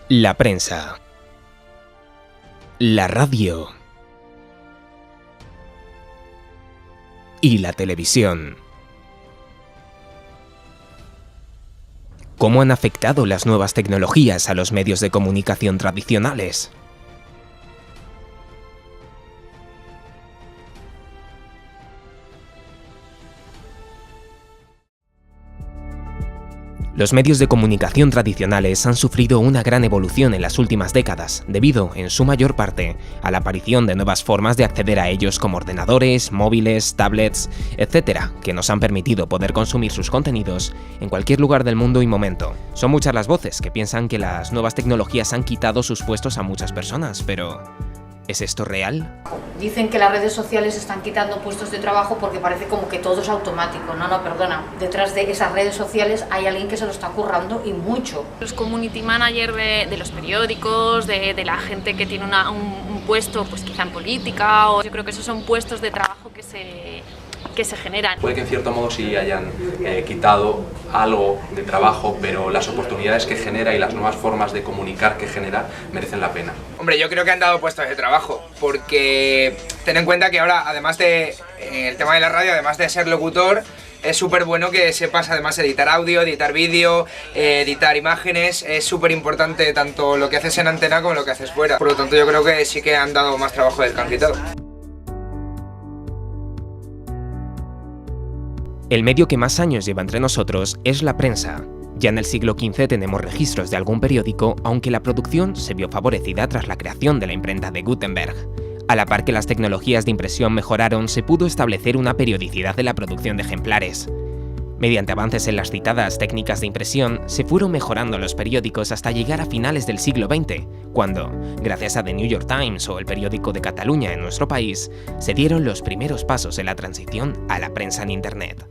La prensa, la radio y la televisión. ¿Cómo han afectado las nuevas tecnologías a los medios de comunicación tradicionales? Los medios de comunicación tradicionales han sufrido una gran evolución en las últimas décadas, debido, en su mayor parte, a la aparición de nuevas formas de acceder a ellos como ordenadores, móviles, tablets, etc., que nos han permitido poder consumir sus contenidos en cualquier lugar del mundo y momento. Son muchas las voces que piensan que las nuevas tecnologías han quitado sus puestos a muchas personas, pero ¿es esto real? Dicen que las redes sociales están quitando puestos de trabajo porque parece como que todo es automático. No, perdona. Detrás de esas redes sociales hay alguien que se lo está currando y mucho. Los community manager de los periódicos, de la gente que tiene un puesto, pues quizá en política, o yo creo que esos son puestos de trabajo que se generan. Puede que en cierto modo sí hayan quitado algo de trabajo, pero las oportunidades que genera y las nuevas formas de comunicar que genera merecen la pena. Hombre, yo creo que han dado puestos de trabajo, porque ten en cuenta que ahora, además de el tema de la radio, además de ser locutor, es súper bueno que sepas además editar audio, editar vídeo, editar imágenes. Es súper importante tanto lo que haces en antena como lo que haces fuera. Por lo tanto, yo creo que sí que han dado más trabajo del que han quitado. El medio que más años lleva entre nosotros es la prensa. Ya en el siglo XV tenemos registros de algún periódico, aunque la producción se vio favorecida tras la creación de la imprenta de Gutenberg. A la par que las tecnologías de impresión mejoraron, se pudo establecer una periodicidad de la producción de ejemplares. Mediante avances en las citadas técnicas de impresión, se fueron mejorando los periódicos hasta llegar a finales del siglo XX, cuando, gracias a The New York Times o el periódico de Cataluña en nuestro país, se dieron los primeros pasos en la transición a la prensa en Internet.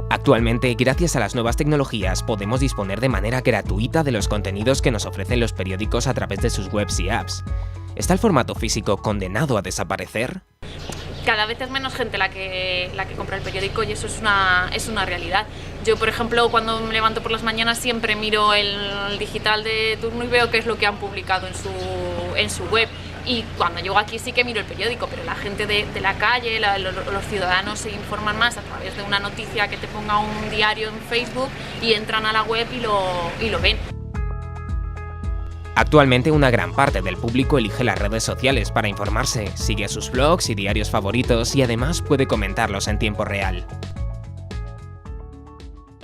Actualmente, gracias a las nuevas tecnologías, podemos disponer de manera gratuita de los contenidos que nos ofrecen los periódicos a través de sus webs y apps. ¿Está el formato físico condenado a desaparecer? Cada vez es menos gente la que compra el periódico y eso es una realidad. Yo, por ejemplo, cuando me levanto por las mañanas siempre miro el digital de turno y veo qué es lo que han publicado en su web. Y cuando llego aquí sí que miro el periódico, pero la gente de la calle, los ciudadanos se informan más a través de una noticia que te ponga un diario en Facebook y entran a la web y lo ven. Actualmente una gran parte del público elige las redes sociales para informarse, sigue sus blogs y diarios favoritos y además puede comentarlos en tiempo real.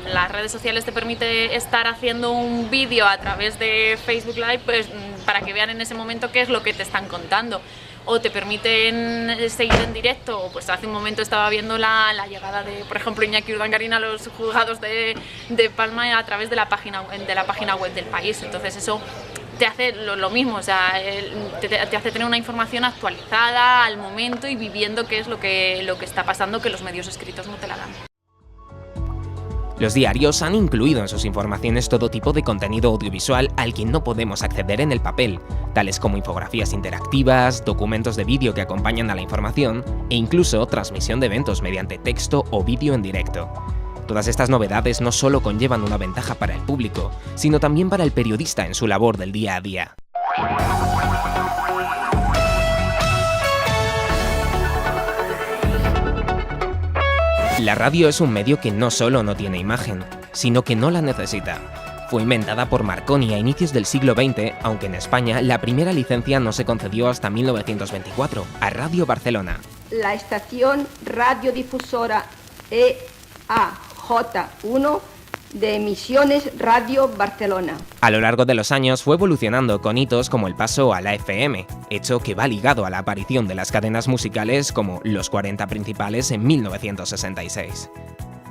Las redes sociales te permite estar haciendo un vídeo a través de Facebook Live pues, para que vean en ese momento qué es lo que te están contando. O te permiten seguir en directo. Pues hace un momento estaba viendo la llegada de, por ejemplo, Iñaki Urdangarín a los juzgados de Palma a través de la página web del país. Entonces eso te hace lo mismo, o sea, te hace tener una información actualizada al momento y viviendo qué es lo que está pasando, que los medios escritos no te la dan. Los diarios han incluido en sus informaciones todo tipo de contenido audiovisual al que no podemos acceder en el papel, tales como infografías interactivas, documentos de vídeo que acompañan a la información e incluso transmisión de eventos mediante texto o vídeo en directo. Todas estas novedades no solo conllevan una ventaja para el público, sino también para el periodista en su labor del día a día. La radio es un medio que no solo no tiene imagen, sino que no la necesita. Fue inventada por Marconi a inicios del siglo XX, aunque en España la primera licencia no se concedió hasta 1924, a Radio Barcelona. La estación radiodifusora EAJ1 de Emisiones Radio Barcelona. A lo largo de los años fue evolucionando con hitos como el paso a la FM, hecho que va ligado a la aparición de las cadenas musicales como Los 40 Principales en 1966.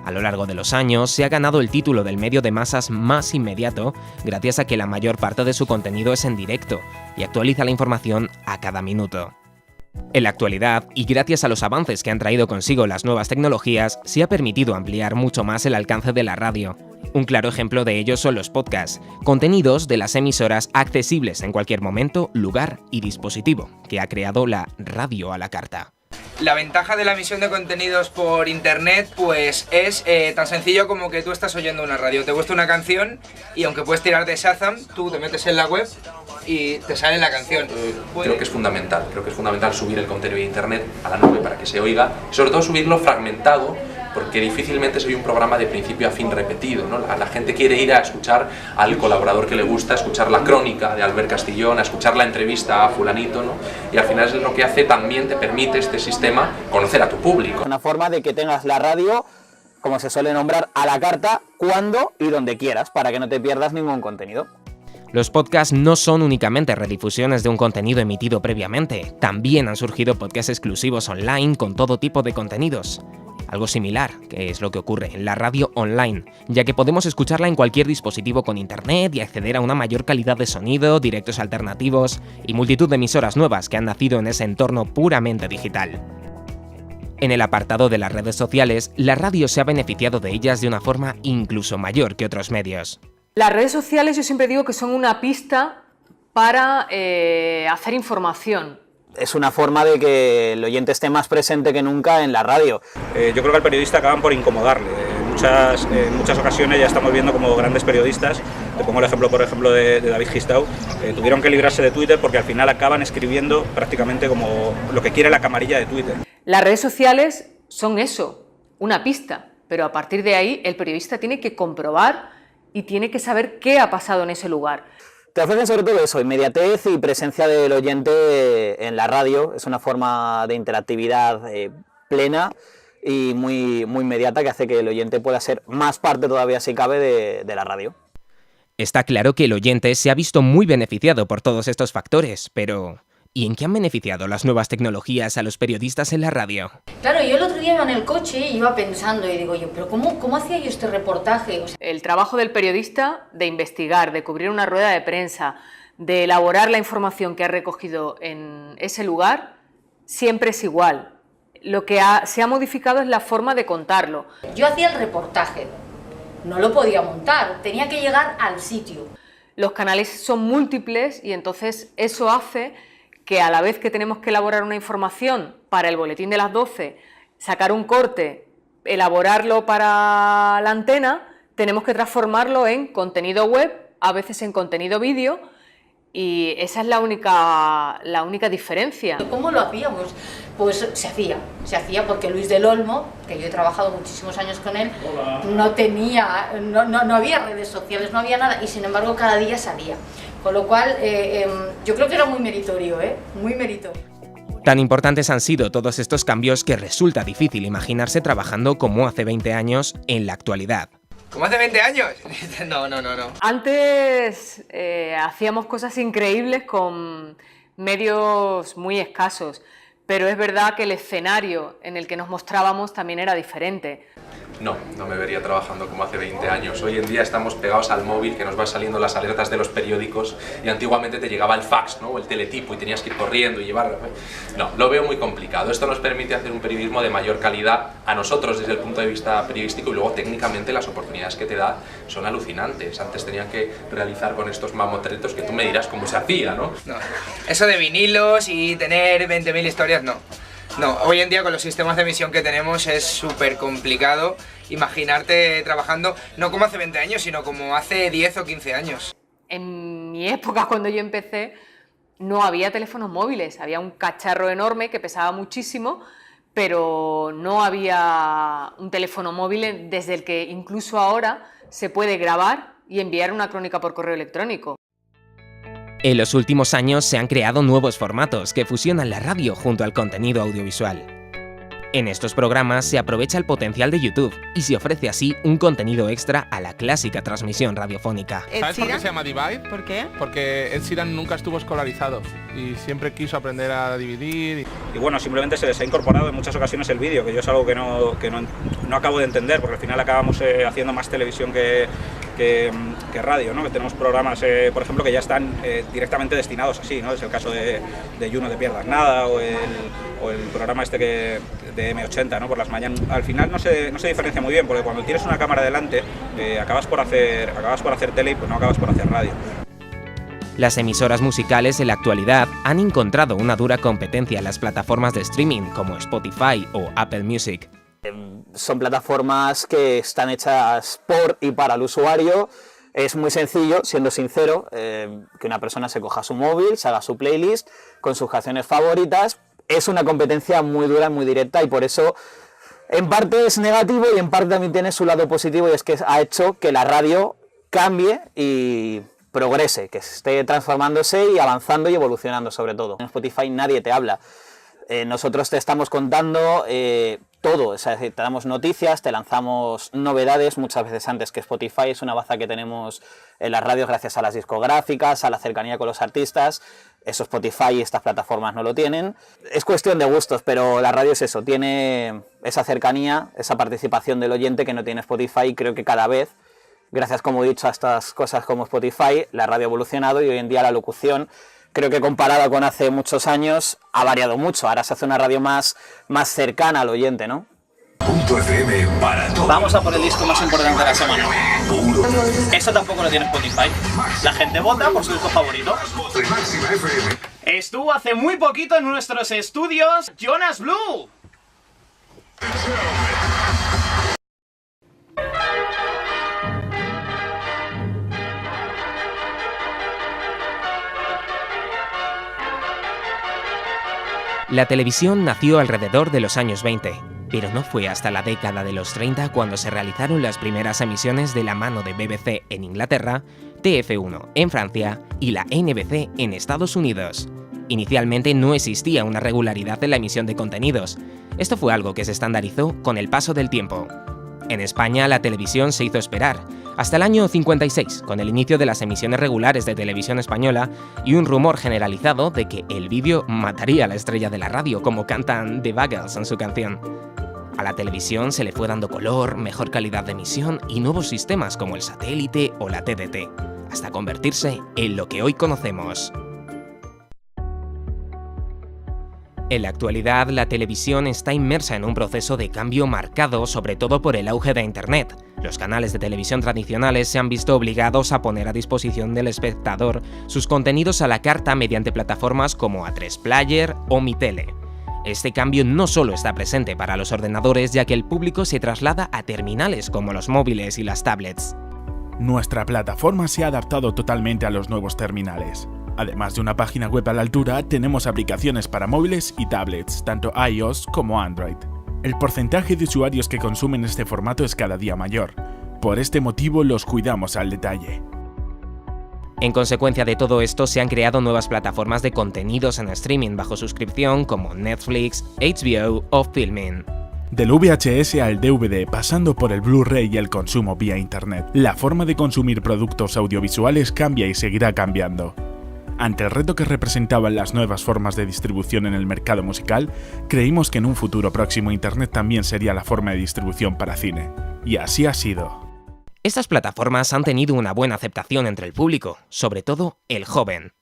A lo largo de los años se ha ganado el título del medio de masas más inmediato gracias a que la mayor parte de su contenido es en directo y actualiza la información a cada minuto. En la actualidad, y gracias a los avances que han traído consigo las nuevas tecnologías, se ha permitido ampliar mucho más el alcance de la radio. Un claro ejemplo de ello son los podcasts, contenidos de las emisoras accesibles en cualquier momento, lugar y dispositivo, que ha creado la radio a la carta. La ventaja de la emisión de contenidos por internet pues es tan sencillo como que tú estás oyendo una radio, te gusta una canción y aunque puedes tirar de Shazam, tú te metes en la web y te sale la canción. Creo que es fundamental subir el contenido de internet a la nube para que se oiga, y sobre todo subirlo fragmentado, porque difícilmente se oye un programa de principio a fin repetido, ¿no? La gente quiere ir a escuchar al colaborador que le gusta, a escuchar la crónica de Albert Castillón, a escuchar la entrevista a fulanito, ¿no? Y al final es lo que hace, también te permite este sistema conocer a tu público. Una forma de que tengas la radio, como se suele nombrar, a la carta, cuando y donde quieras, para que no te pierdas ningún contenido. Los podcasts no son únicamente redifusiones de un contenido emitido previamente, también han surgido podcasts exclusivos online con todo tipo de contenidos. Algo similar, que es lo que ocurre en la radio online, ya que podemos escucharla en cualquier dispositivo con internet y acceder a una mayor calidad de sonido, directos alternativos y multitud de emisoras nuevas que han nacido en ese entorno puramente digital. En el apartado de las redes sociales, la radio se ha beneficiado de ellas de una forma incluso mayor que otros medios. Las redes sociales yo siempre digo que son una pista para hacer información. Es una forma de que el oyente esté más presente que nunca en la radio. Yo creo que al periodista acaban por incomodarle. En muchas ocasiones ya estamos viendo como grandes periodistas, te pongo el ejemplo, por ejemplo, de David Gistau, tuvieron que librarse de Twitter porque al final acaban escribiendo prácticamente como lo que quiere la camarilla de Twitter. Las redes sociales son eso, una pista, pero a partir de ahí el periodista tiene que comprobar y tiene que saber qué ha pasado en ese lugar. Te ofrecen sobre todo eso, inmediatez y presencia del oyente en la radio. Es una forma de interactividad plena y muy inmediata que hace que el oyente pueda ser más parte todavía, si cabe, de la radio. Está claro que el oyente se ha visto muy beneficiado por todos estos factores, pero ¿y en qué han beneficiado las nuevas tecnologías a los periodistas en la radio? Claro, yo el otro día iba en el coche y iba pensando y digo yo, pero ¿cómo hacía yo este reportaje? O sea, el trabajo del periodista de investigar, de cubrir una rueda de prensa, de elaborar la información que ha recogido en ese lugar, siempre es igual. Lo que se ha modificado es la forma de contarlo. yo hacía el reportaje, no lo podía montar, tenía que llegar al sitio. Los canales son múltiples y entonces eso hace que a la vez que tenemos que elaborar una información para el boletín de las 12, sacar un corte, elaborarlo para la antena, tenemos que transformarlo en contenido web, a veces en contenido vídeo, y esa es la única diferencia. ¿Cómo lo hacíamos? Pues se hacía porque Luis del Olmo, que yo he trabajado muchísimos años con él, no había redes sociales, no había nada, y sin embargo cada día salía. Con lo cual, yo creo que era muy meritorio, muy meritorio. Tan importantes han sido todos estos cambios que resulta difícil imaginarse trabajando como hace 20 años en la actualidad. ¿Cómo hace 20 años? No. Antes hacíamos cosas increíbles con medios muy escasos, pero es verdad que el escenario en el que nos mostrábamos también era diferente. No me vería trabajando como hace 20 años. Hoy en día estamos pegados al móvil, que nos van saliendo las alertas de los periódicos, y antiguamente te llegaba el fax, ¿no? O el teletipo y tenías que ir corriendo y llevarlo. No, lo veo muy complicado. Esto nos permite hacer un periodismo de mayor calidad a nosotros desde el punto de vista periodístico, y luego técnicamente las oportunidades que te da son alucinantes. Antes tenían que realizar con estos mamotretos que tú me dirás cómo se hacía, ¿no? No. Eso de vinilos y tener 20.000 historias, no. No, hoy en día con los sistemas de emisión que tenemos es súper complicado imaginarte trabajando, no como hace 20 años, sino como hace 10 o 15 años. En mi época, cuando yo empecé, no había teléfonos móviles, había un cacharro enorme que pesaba muchísimo, pero no había un teléfono móvil desde el que incluso ahora se puede grabar y enviar una crónica por correo electrónico. En los últimos años se han creado nuevos formatos que fusionan la radio junto al contenido audiovisual. En estos programas se aprovecha el potencial de YouTube y se ofrece así un contenido extra a la clásica transmisión radiofónica. ¿Sabes por qué se llama Divide? ¿Por qué? Porque Ed Sheeran nunca estuvo escolarizado y siempre quiso aprender a dividir. Y bueno, simplemente se les ha incorporado en muchas ocasiones el vídeo, que yo es algo que no acabo de entender, porque al final acabamos haciendo más televisión que radio, ¿no? Que tenemos programas, por ejemplo, que ya están directamente destinados así, ¿no? Es el caso de You No Te Pierdas Nada, o el programa este de M80, ¿no? Por las mañanas. Al final no se diferencia muy bien, porque cuando tienes una cámara delante, acabas por hacer tele y pues no acabas por hacer radio. Las emisoras musicales en la actualidad han encontrado una dura competencia en las plataformas de streaming como Spotify o Apple Music. Son plataformas que están hechas por y para el usuario. Es muy sencillo, siendo sincero, que una persona se coja su móvil, se haga su playlist con sus canciones favoritas. Es una competencia muy dura, muy directa, y por eso en parte es negativo y en parte también tiene su lado positivo, y es que ha hecho que la radio cambie y progrese, que esté transformándose y avanzando y evolucionando sobre todo. En Spotify nadie te habla. Nosotros te estamos contando todo, o sea, te damos noticias, te lanzamos novedades muchas veces antes que Spotify. Es una baza que tenemos en las radios gracias a las discográficas, a la cercanía con los artistas. Eso Spotify y estas plataformas no lo tienen. Es cuestión de gustos, pero la radio es eso, tiene esa cercanía, esa participación del oyente que no tiene Spotify, y creo que cada vez, gracias, como he dicho, a estas cosas como Spotify, la radio ha evolucionado y hoy en día la locución, creo que comparada con hace muchos años, ha variado mucho. Ahora se hace una radio más cercana al oyente, ¿no? .fm para todo. Vamos a por el disco más importante de la semana. Eso tampoco lo tiene Spotify. La gente vota por su disco favorito. Estuvo hace muy poquito en nuestros estudios Jonas Blue. La televisión nació alrededor de los años 20, pero no fue hasta la década de los 30 cuando se realizaron las primeras emisiones de la mano de BBC en Inglaterra, TF1 en Francia y la NBC en Estados Unidos. Inicialmente no existía una regularidad en la emisión de contenidos. Esto fue algo que se estandarizó con el paso del tiempo. En España la televisión se hizo esperar, hasta el año 56, con el inicio de las emisiones regulares de televisión española y un rumor generalizado de que el vídeo mataría a la estrella de la radio, como cantan The Buggles en su canción. A la televisión se le fue dando color, mejor calidad de emisión y nuevos sistemas como el satélite o la TDT, hasta convertirse en lo que hoy conocemos. En la actualidad, la televisión está inmersa en un proceso de cambio marcado sobre todo por el auge de Internet. Los canales de televisión tradicionales se han visto obligados a poner a disposición del espectador sus contenidos a la carta mediante plataformas como A3 Player o Mi Tele. Este cambio no solo está presente para los ordenadores, ya que el público se traslada a terminales como los móviles y las tablets. Nuestra plataforma se ha adaptado totalmente a los nuevos terminales. Además de una página web a la altura, tenemos aplicaciones para móviles y tablets, tanto iOS como Android. El porcentaje de usuarios que consumen este formato es cada día mayor. Por este motivo los cuidamos al detalle. En consecuencia de todo esto, se han creado nuevas plataformas de contenidos en streaming bajo suscripción como Netflix, HBO o Filmin. Del VHS al DVD, pasando por el Blu-ray y el consumo vía Internet, la forma de consumir productos audiovisuales cambia y seguirá cambiando. Ante el reto que representaban las nuevas formas de distribución en el mercado musical, creímos que en un futuro próximo Internet también sería la forma de distribución para cine. Y así ha sido. Estas plataformas han tenido una buena aceptación entre el público, sobre todo el joven.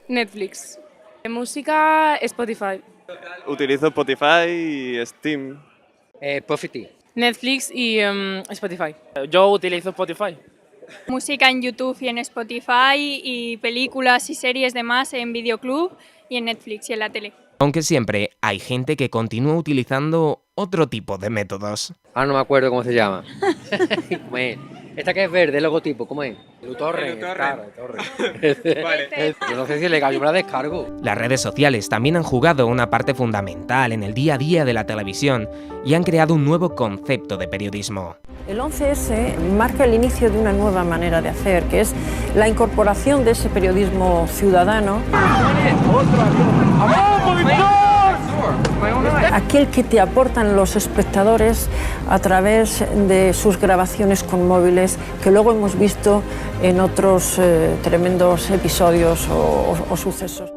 Netflix. Música, Spotify. Utilizo Spotify y Steam. Profity. Netflix y Spotify. Yo utilizo Spotify. Música en YouTube y en Spotify, y películas y series demás en Videoclub y en Netflix y en la tele. Aunque siempre hay gente que continúa utilizando otro tipo de métodos. Ahora no me acuerdo cómo se llama. Esta que es verde, el logotipo, ¿cómo es? El Torre. Claro, vale. Yo no sé si es legal, yo me la descargo. Las redes sociales también han jugado una parte fundamental en el día a día de la televisión y han creado un nuevo concepto de periodismo. El 11S marca el inicio de una nueva manera de hacer, que es la incorporación de ese periodismo ciudadano. Aquel que te aportan los espectadores a través de sus grabaciones con móviles, que luego hemos visto en otros tremendos episodios o sucesos.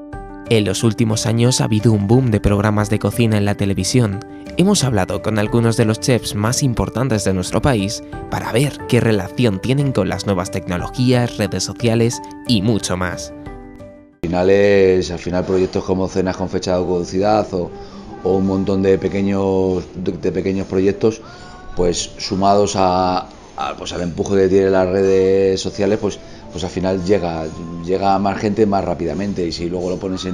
En los últimos años ha habido un boom de programas de cocina en la televisión. Hemos hablado con algunos de los chefs más importantes de nuestro país para ver qué relación tienen con las nuevas tecnologías, redes sociales y mucho más. Al final proyectos como cenas con fecha de caducidad o un montón de pequeños proyectos, pues sumados al empuje que tienen las redes sociales, pues pues al final llega a más gente más rápidamente, y si luego lo pones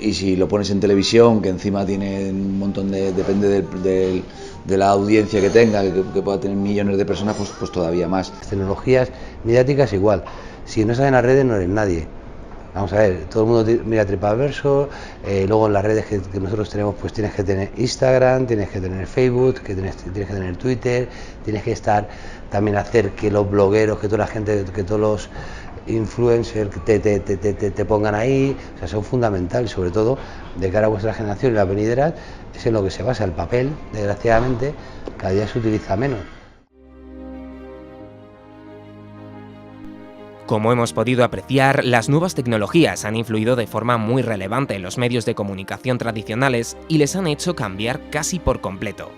y si lo pones en televisión, que encima tiene un montón depende de la audiencia que tenga, que pueda tener millones de personas, pues todavía más. Las tecnologías mediáticas igual, si no estás en las redes no eres nadie. Vamos a ver, todo el mundo mira Tripadverso, luego en las redes que nosotros tenemos, pues tienes que tener Instagram, tienes que tener Facebook, tienes que tener Twitter, tienes que estar también hacer que los blogueros, que toda la gente, que todos los influencers te pongan ahí, o sea, son fundamentales, sobre todo de cara a vuestra generación y las venideras, es en lo que se basa el papel, desgraciadamente, cada día se utiliza menos. Como hemos podido apreciar, las nuevas tecnologías han influido de forma muy relevante en los medios de comunicación tradicionales y les han hecho cambiar casi por completo.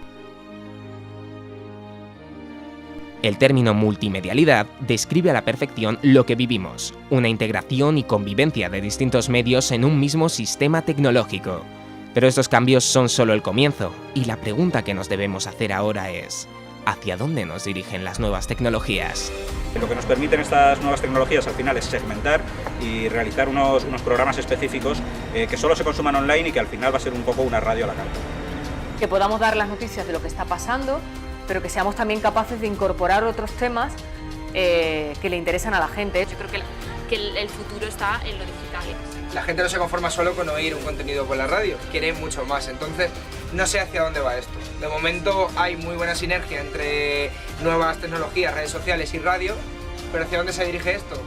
El término multimedialidad describe a la perfección lo que vivimos, una integración y convivencia de distintos medios en un mismo sistema tecnológico. Pero estos cambios son solo el comienzo, y la pregunta que nos debemos hacer ahora es: ¿hacia dónde nos dirigen las nuevas tecnologías? Lo que nos permiten estas nuevas tecnologías al final es segmentar y realizar unos programas específicos que solo se consuman online y que al final va a ser un poco una radio a la carta. Que podamos dar las noticias de lo que está pasando, pero que seamos también capaces de incorporar otros temas que le interesan a la gente. Yo creo que el futuro está en lo digital. La gente no se conforma solo con oír un contenido por la radio, quiere mucho más, entonces no sé hacia dónde va esto. De momento hay muy buena sinergia entre nuevas tecnologías, redes sociales y radio, pero ¿hacia dónde se dirige esto?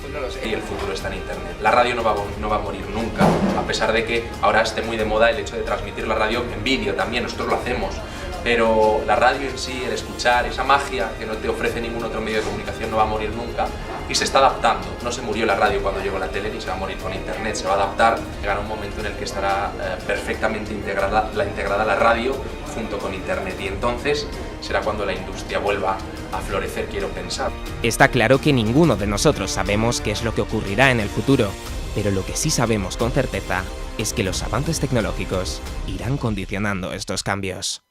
Pues no lo sé. Y el futuro está en internet. La radio no va a morir nunca, a pesar de que ahora esté muy de moda el hecho de transmitir la radio en vídeo también, nosotros lo hacemos. Pero la radio en sí, el escuchar, esa magia que no te ofrece ningún otro medio de comunicación no va a morir nunca y se está adaptando. No se murió la radio cuando llegó la tele ni se va a morir con internet, se va a adaptar. Llegará un momento en el que estará perfectamente integrada la radio junto con internet y entonces será cuando la industria vuelva a florecer, quiero pensar. Está claro que ninguno de nosotros sabemos qué es lo que ocurrirá en el futuro, pero lo que sí sabemos con certeza es que los avances tecnológicos irán condicionando estos cambios.